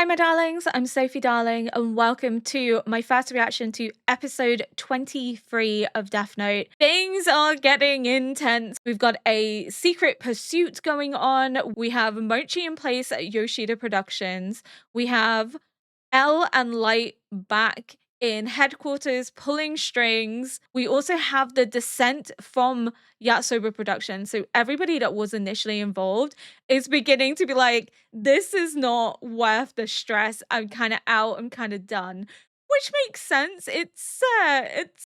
Hi, my darlings. I'm Sophie Darling, and welcome to my first reaction to episode 23 of Death Note. Things are getting intense. We've got a secret pursuit going on. We have Mochi in place at Yoshida Productions. We have L and Light back in headquarters pulling strings. We also have the descent from Yatsoba Production. So everybody that was initially involved is beginning to be like, this is not worth the stress. I'm kind of out. I'm kind of done. Which makes sense. It's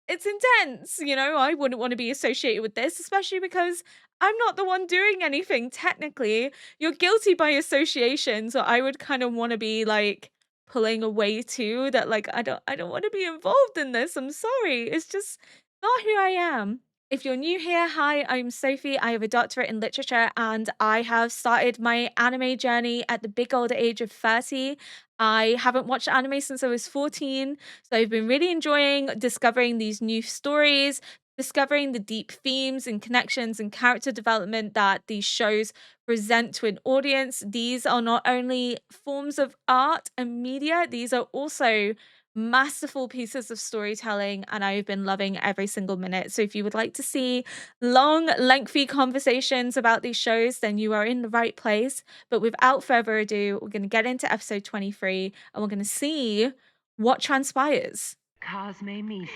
intense, you know. I wouldn't want to be associated with this, especially because I'm not the one doing anything technically. You're guilty by association, so I would kind of want to be like pulling away too, that like I don't want to be involved in this. I'm sorry. It's just not who I am. If you're new here, hi, I'm Sophie. I have a doctorate in literature and I have started my anime journey at the big old age of 30. I haven't watched anime since I was 14, so I've been really enjoying discovering these new stories, discovering the deep themes and connections and character development that these shows present to an audience. These are not only forms of art and media, these are also masterful pieces of storytelling, and I've been loving every single minute. So if you would like to see long, lengthy conversations about these shows, then you are in the right place. But without further ado, we're going to get into episode 23 and we're going to see what transpires. Cosme Misa,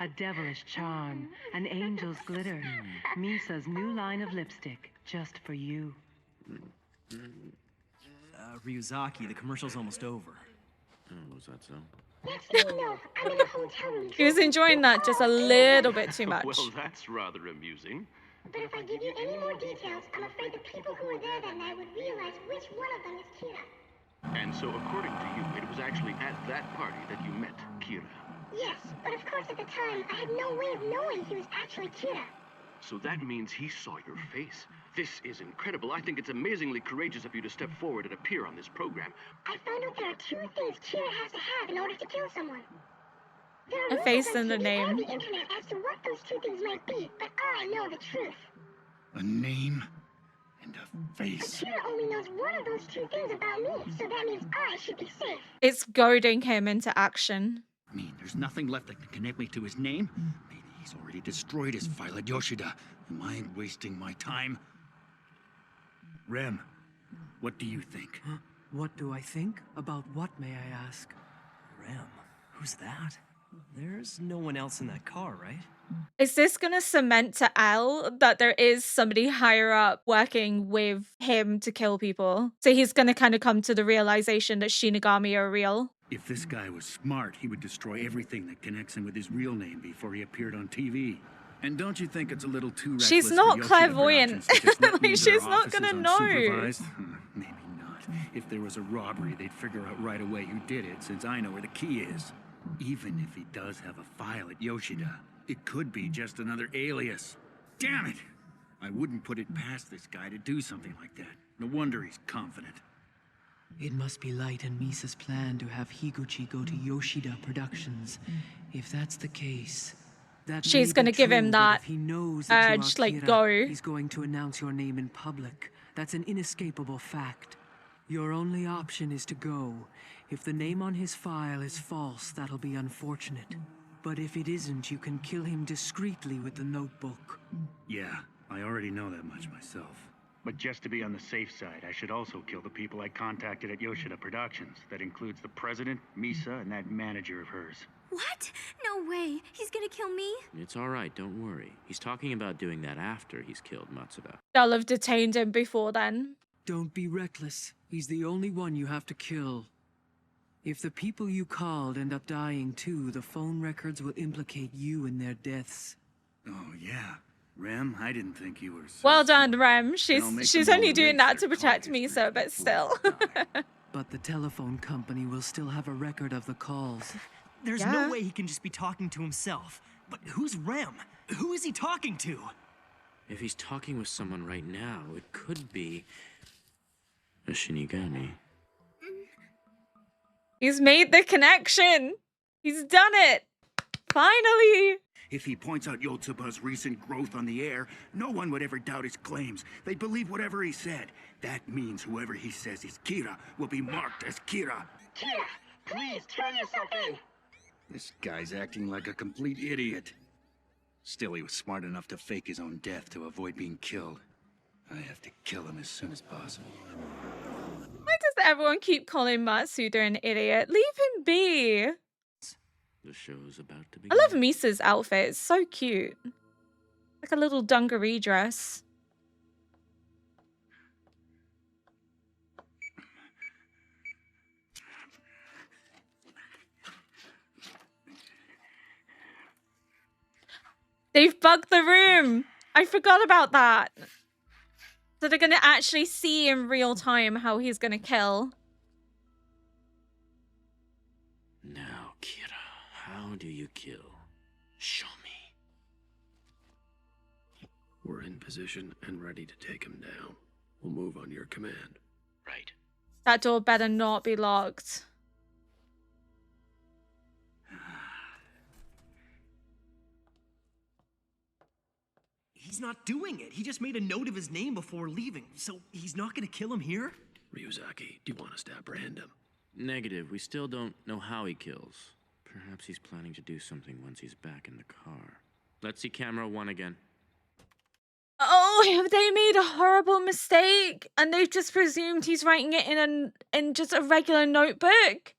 a devilish charm, an angel's glitter. Misa's new line of lipstick, just for you. Ryuzaki, the commercial's almost over. Was that so? No, I'm in a hotel room. He was enjoying that just a little bit too much. Well, that's rather amusing. But if I give you any more details, I'm afraid the people who were there that night would realize which one of them is Kira. And so, according to you, it was actually at that party that you met Kira. Yes, but of course at the time, I had no way of knowing he was actually Kira. So that means he saw your face. This is incredible. I think it's amazingly courageous of you to step forward and appear on this program. I found out there are two things Kira has to have in order to kill someone. There are A face rumors and a on name. the internet as to what those two things might be, but I know the truth. A name and a face. Kira only knows one of those two things about me, so that means I should be safe. It's goading him into action. I mean, there's nothing left that can connect me to his name. Maybe he's already destroyed his file at Yoshida. Am I wasting my time? Rem, what do you think? Huh? What do I think? About what, may I ask? Rem? Who's that? There's no one else in that car, right? Is this going to cement to L that there is somebody higher up working with him to kill people? So he's going to kind of come to the realization that Shinigami are real? If this guy was smart, he would destroy everything that connects him with his real name before he appeared on TV. And don't you think it's a little too reckless? She's for not Yoshida clairvoyant. Productions to just let Like, me into she's their not gonna offices know. unsupervised? Maybe not. If there was a robbery, they'd figure out right away who did it, since I know where the key is. Even if he does have a file at Yoshida, it could be just another alias. Damn it! I wouldn't put it past this guy to do something like that. No wonder he's confident. It must be Light and Misa's plan to have Higuchi go to Yoshida Productions. If that's the case, That She's may gonna be give true, him but that if he knows that you urge, are like, Kira, go. he's going to announce your name in public. That's an inescapable fact. Your only option is to go. If the name on his file is false, that'll be unfortunate. But if it isn't, you can kill him discreetly with the notebook. Yeah, I already know that much myself. But just to be on the safe side, I should also kill the people I contacted at Yoshida Productions. That includes the president, Misa, and that manager of hers. What? No way. He's gonna kill me? It's all right, don't worry. He's talking about doing that after he's killed Matsuda. They'll have detained him before then. Don't be reckless. He's the only one you have to kill. If the people you called end up dying too, the phone records will implicate you in their deaths. Oh, yeah. Rem, I didn't think you were so Well done, smart. Rem. I'll She's make she's them all only doing erase that to their protect call Misa, history but still. before they die. But the telephone company will still have a record of the calls. there's Yeah. no way he can just be talking to himself. But who's Rem? Who is he talking to? If he's talking with someone right now, it could be a Shinigami. He's made the connection. He's done it. Finally. If he points out Yotsuba's recent growth on the air, no one would ever doubt his claims. They'd believe whatever he said. That means whoever he says is Kira will be marked as Kira. Kira, please turn yourself in. This guy's acting like a complete idiot. Still, he was smart enough to fake his own death to avoid being killed. I have to kill him as soon as possible. Why does everyone keep calling Matsuda an idiot? Leave him be. The show's about to I begin. love Misa's outfit. It's so cute. Like a little dungaree dress. They've bugged the room. I forgot about that. So they're going to actually see in real time how he's going to kill. Now, Kira, how do you kill? Show me. We're in position and ready to take him down. We'll move on your command. Right. That door better not be locked. He's not doing it. He just made a note of his name before leaving, so he's not gonna kill him here? Ryuzaki, do you want us to apprehend him? Negative. We still don't know how he kills. Perhaps he's planning to do something once he's back in the car. Let's see camera 1 again. Oh, have they made a horrible mistake? And they've just presumed he's writing it in just a regular notebook?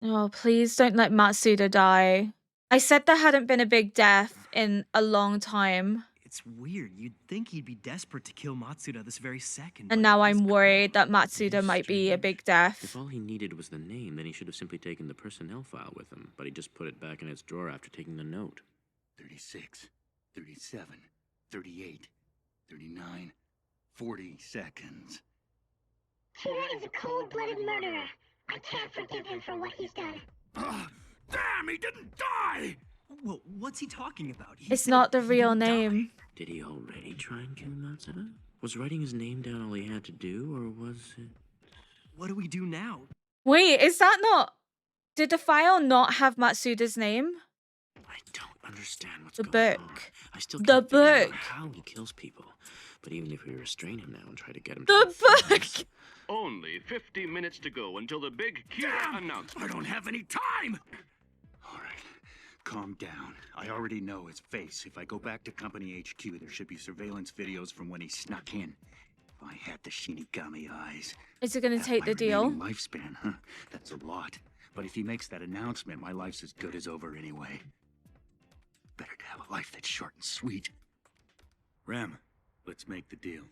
Oh, please don't let Matsuda die. I said there hadn't been a big death in a long time. It's weird. You'd think he'd be desperate to kill Matsuda this very second. And but now he's I'm worried that gone. Matsuda might be a big death. If all he needed was the name, then he should have simply taken the personnel file with him. But he just put it back in its drawer after taking the note. 36, 37, 38, 39, 40 seconds. Kira is a cold-blooded murderer. I can't forgive him for what he's done. Damn, he didn't die! Well, what's he talking about? He It's said not the he real didn't die. name. Did he already try and kill Matsuda? Was writing his name down all he had to do, or was it... What do we do now? Wait, is that not... Did the file not have Matsuda's name? I don't understand what's The going on. book. I still The can't figure out book. how he kills people. But even if we restrain him now and try to get him The to confess- book! Only 50 minutes to go until the big Kira announcement. I don't have any time! All right, calm down. I already know his face. If I go back to Company HQ, there should be surveillance videos from when he snuck in. If I had the Shinigami eyes... Is it going to Half take my the deal? remaining lifespan, huh? That's a lot. But if he makes that announcement, my life's as good as over anyway. Better to have a life that's short and sweet. Rem, let's make the deal.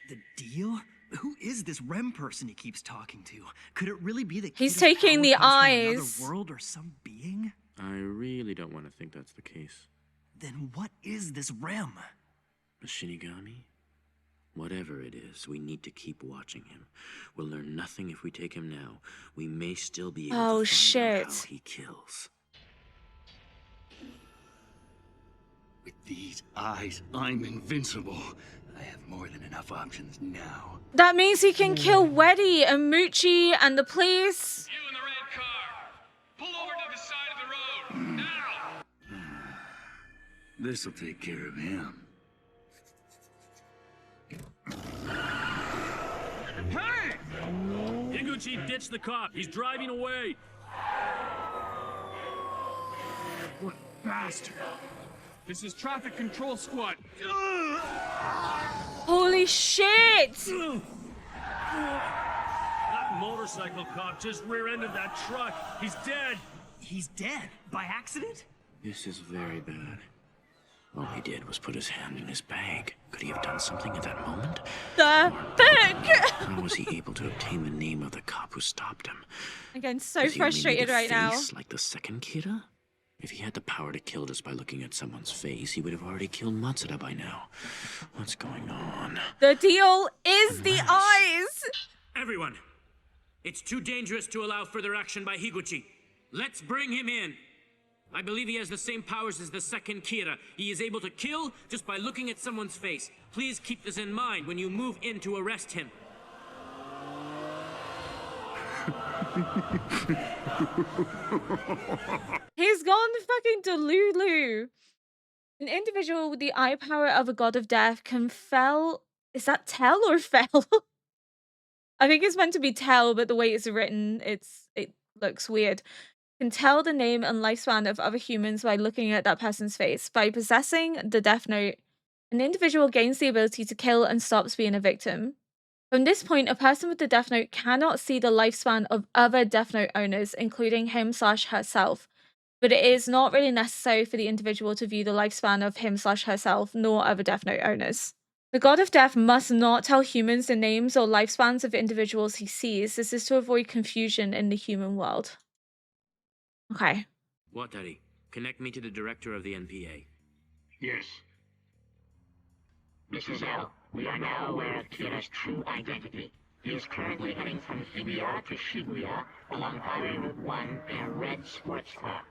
The deal? Who is this Rem person he keeps talking to? Could it really be that He's Kira's taking power the comes from eyes. another world or some being? I really don't want to think that's the case. Then what is this Rem? A Shinigami? Whatever it is, we need to keep watching him. We'll learn nothing if we take him now. We may still be able Oh, to find out how shit. he kills. With these eyes, I'm invincible. I have more than enough options now. That means he can kill Weddy and Moochie and the police. You in the red car. Pull over to the side of the road. Now! This'll take care of him. Hey! Higuchi ditched the cop. He's driving away. What bastard! This is traffic control squad. Holy shit! That motorcycle cop just rear-ended that truck. He's dead. He's dead? By accident? This is very bad. All he did was put his hand in his bag. Could he have done something at that moment? The book! How was he able to obtain the name of the cop who stopped him? I'm getting so Does he only need frustrated a right now. face like the second Kira? If he had the power to kill just by looking at someone's face, he would have already killed Matsuda by now. What's going on? The deal is the eyes! Everyone, it's too dangerous to allow further action by Higuchi. Let's bring him in. I believe he has the same powers as the second Kira. He is able to kill just by looking at someone's face. Please keep this in mind when you move in to arrest him. He's gone fucking Delulu. An individual with the eye power of a god of death can fell Is that tell or fell? I think it's meant to be tell, but the way it's written, it looks weird. Can tell the name and lifespan of other humans by looking at that person's face. By possessing the Death Note, an individual gains the ability to kill and stops being a victim. From this point, a person with the Death Note cannot see the lifespan of other Death Note owners, including him/herself, but it is not really necessary for the individual to view the lifespan of him/herself nor other Death Note owners. The God of Death must not tell humans the names or lifespans of individuals he sees. This is to avoid confusion in the human world. Okay. Watari, connect me to the director of the NPA. Yes. Mrs. L, we are now aware of Kira's true identity. He is currently heading from Hibiya to Shibuya along Highway Route 1 in a red sports car.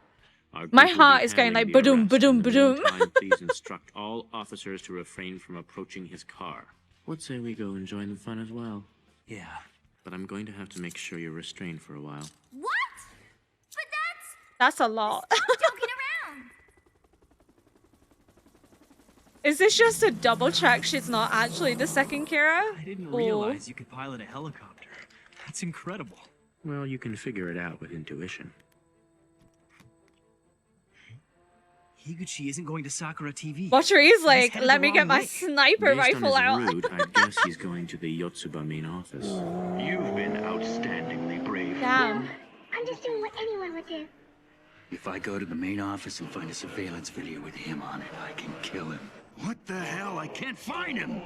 My heart is going like ba-doom, ba-doom, ba-doom. Please instruct all officers to refrain from approaching his car. What say we go and join the fun as well? Yeah. But I'm going to have to make sure you're restrained for a while. What? But That's a lot. joking around. Is this just a double check she's not actually the second Kira? I didn't realize you could pilot a helicopter. That's incredible. Well, you can figure it out with intuition. Higuchi isn't going to Sakura TV. Watari's like, headed let the me wrong get my way. sniper Based rifle on his out. route, I guess he's going to the Yotsuba main office. You've been outstandingly brave. Damn. I'm just doing what anyone would do. If I go to the main office and find a surveillance video with him on it, I can kill him. What the hell? I can't find him!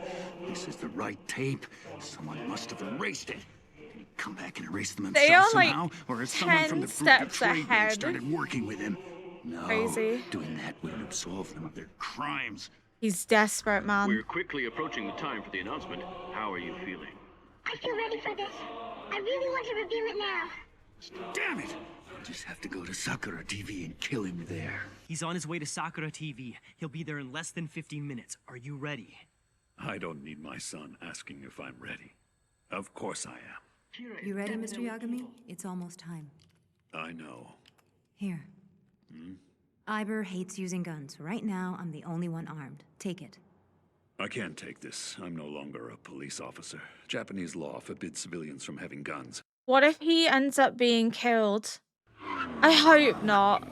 This is the right tape. Someone must have erased it. Did he come back and erase them They himself are, like, somehow? Or has someone 10 from the group steps betrayed me and ahead. started working with him? No, Crazy. doing that wouldn't absolve them of their crimes. He's desperate, man. We're quickly approaching the time for the announcement. How are you feeling? I feel ready for this. I really want to reveal it now. Damn it! I'll just have to go to Sakura TV and kill him there. He's on his way to Sakura TV. He'll be there in less than 15 minutes. Are you ready? I don't need my son asking if I'm ready. Of course I am. You ready, Mr. Yagami? It's almost time. I know. Here. Iber hates using guns. Right now, I'm the only one armed. Take it. I can't take this. I'm no longer a police officer. Japanese law forbids civilians from having guns. What if he ends up being killed? I hope not.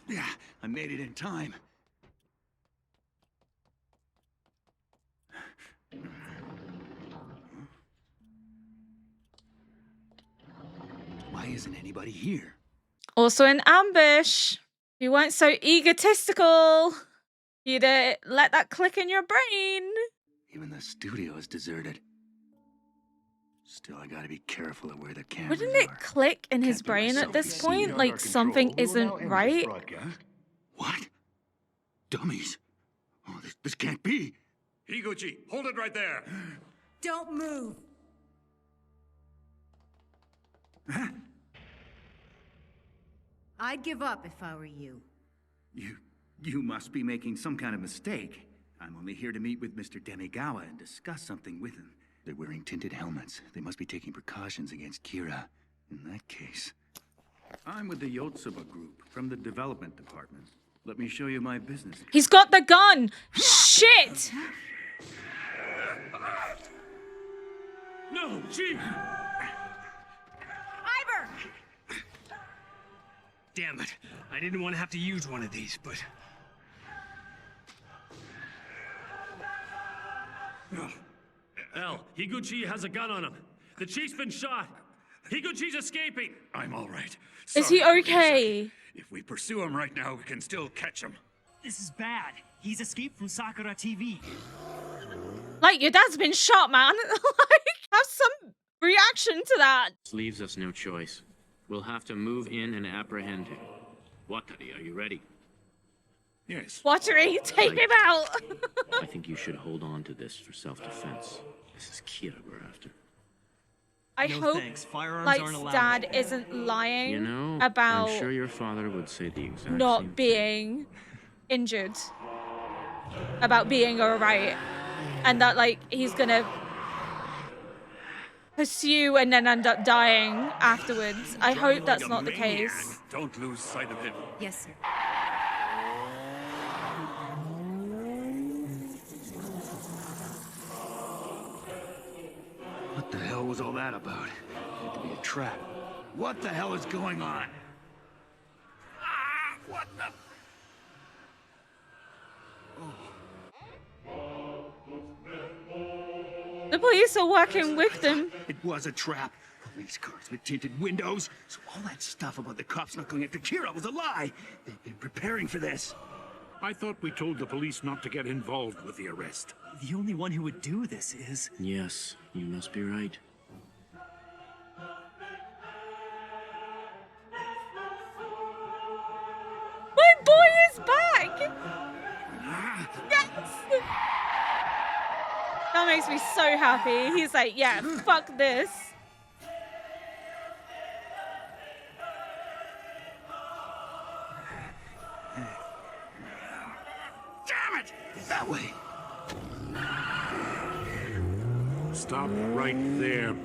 Yeah, I made it in time. Why isn't anybody here? Also an ambush. If you weren't so egotistical, you'd let that click in your brain. Even the studio is deserted. Still, I gotta be careful of where the cameras Wouldn't it are. click in his brain at this point? Like something isn't right? What? Dummies? Oh, this can't be. Higuchi, hold it right there. Don't move. I'd give up if I were you. You must be making some kind of mistake. I'm only here to meet with Mr. Demigawa and discuss something with him. They're wearing tinted helmets. They must be taking precautions against Kira. In that case... I'm with the Yotsuba group from the development department. Let me show you my business. He's got the gun! Shit! No, Chief! Iber! Damn it. I didn't want to have to use one of these, but... L, Higuchi has a gun on him. The chief's been shot. Higuchi's escaping. I'm all right. Is he Sorry, okay? If we pursue him right now, we can still catch him. This is bad. He's escaped from Sakura TV. Like, your dad's been shot, man. Like, have some reaction to that. This leaves us no choice. We'll have to move in and apprehend him. Watari, are you ready? Yes. Watari, take him out. I think you should hold on to this for self-defense. This is Kira we're after. I No hope thanks. Firearms like aren't allowed. dad isn't lying You know, about I'm sure your father would say the exact not same being injured, about being alright, and that like he's gonna pursue and then end up dying afterwards. I hope that's not the case. Don't lose sight of him. Yes, sir. was all that about? Had to be a trap. What the hell is going on? Ah, what the? The police are working with them. It was a trap. Police cars with tinted windows. So all that stuff about the cops not going after Kira was a lie. They've been preparing for this. I thought we told the police not to get involved with the arrest. The only one who would do this is... Yes, you must be right. My boy is back! Yes! That makes me so happy. He's like, yeah, fuck this. Damn it! That way. Stop right there.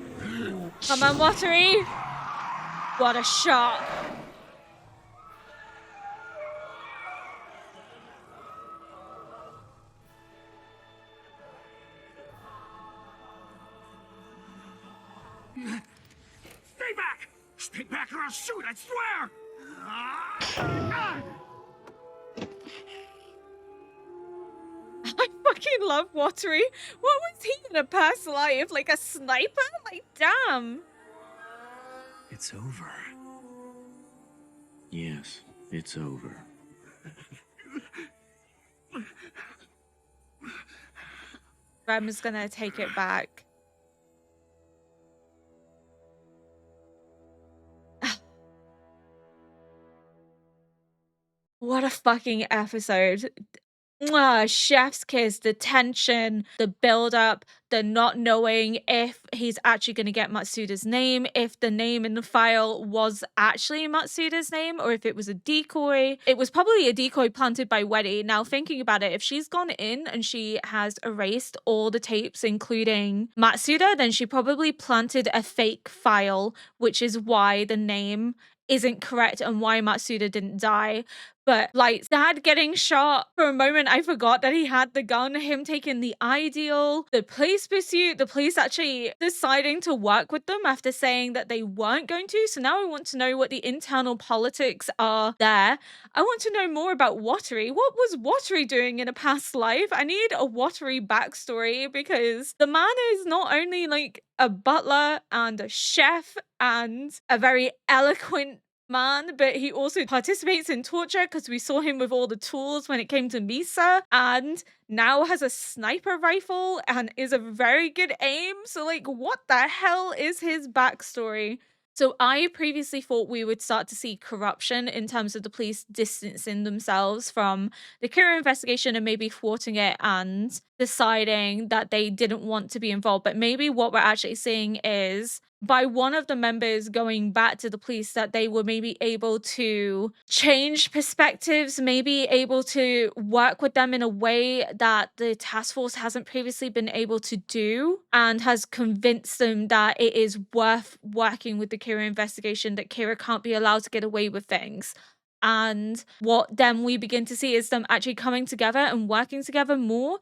Come on, Watery. What a shot. Stay back! Stay back or I'll shoot, I swear! I fucking love Watery. What was he in a past life? Like a sniper? Like, damn. It's over. Yes, it's over. Rem's gonna take it back. What a fucking episode. Mwah, chef's kiss, the tension, the build-up, the not knowing if he's actually going to get Matsuda's name, if the name in the file was actually Matsuda's name, or if it was a decoy. It was probably a decoy planted by Weddy. Now, thinking about it, if she's gone in and she has erased all the tapes, including Matsuda, then she probably planted a fake file, which is why the name isn't correct and why Matsuda didn't die. But like Dad getting shot, for a moment I forgot that he had the gun, him taking the ideal, the police pursuit, the police actually deciding to work with them after saying that they weren't going to. So now I want to know what the internal politics are there. I want to know more about Watery. What was Watery doing in a past life? I need a Watery backstory because the man is not only like a butler and a chef and a very eloquent man, but he also participates in torture because we saw him with all the tools when it came to Misa, and now has a sniper rifle and is a very good aim. So like, what the hell is his backstory? So I previously thought we would start to see corruption in terms of the police distancing themselves from the Kira investigation and maybe thwarting it and deciding that they didn't want to be involved. But maybe what we're actually seeing is by one of the members going back to the police that they were maybe able to change perspectives, maybe able to work with them in a way that the task force hasn't previously been able to do, and has convinced them that it is worth working with the Kira investigation, that Kira can't be allowed to get away with things. And what then we begin to see is them actually coming together and working together more.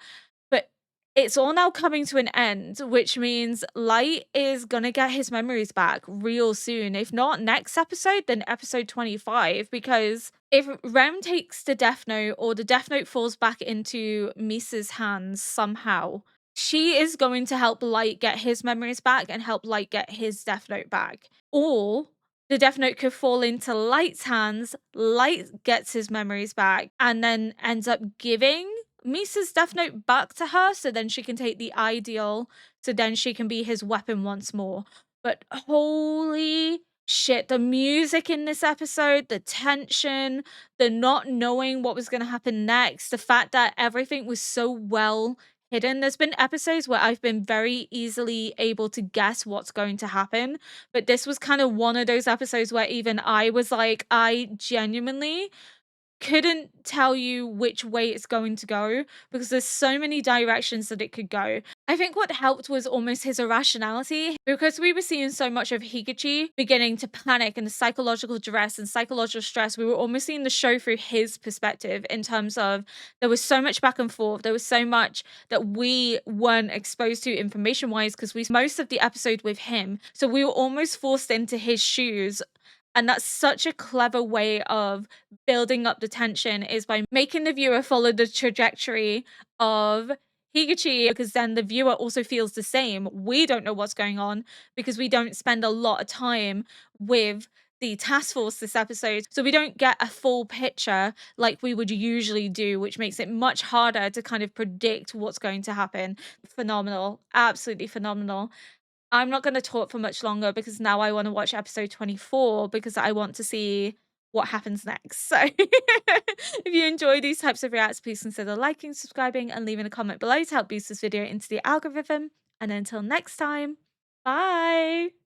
It's all now coming to an end, which means Light is gonna get his memories back real soon. If not next episode, then episode 25. Because if Rem takes the Death Note or the Death Note falls back into Misa's hands somehow, she is going to help Light get his memories back and help Light get his Death Note back. Or the Death Note could fall into Light's hands, Light gets his memories back, and then ends up giving Misa's Death Note back to her, so then she can take the ideal, so then she can be his weapon once more. But holy shit, the music in this episode, the tension, the not knowing what was going to happen next, the fact that everything was so well hidden. There's been episodes where I've been very easily able to guess what's going to happen, but this was kind of one of those episodes where even I was like, I genuinely couldn't tell you which way it's going to go because there's so many directions that it could go. I think what helped was almost his irrationality because we were seeing so much of Higuchi beginning to panic and the psychological duress and psychological stress. We were almost seeing the show through his perspective in terms of there was so much back and forth. There was so much that we weren't exposed to information wise because we most of the episode with him. So we were almost forced into his shoes. And that's such a clever way of building up the tension is by making the viewer follow the trajectory of Higuchi, because then the viewer also feels the same. We don't know what's going on because we don't spend a lot of time with the task force this episode. So we don't get a full picture like we would usually do, which makes it much harder to kind of predict what's going to happen. Phenomenal. Absolutely phenomenal. I'm not going to talk for much longer because now I want to watch episode 24 because I want to see what happens next. So if you enjoy these types of reacts, please consider liking, subscribing, and leaving a comment below to help boost this video into the algorithm. And until next time, bye.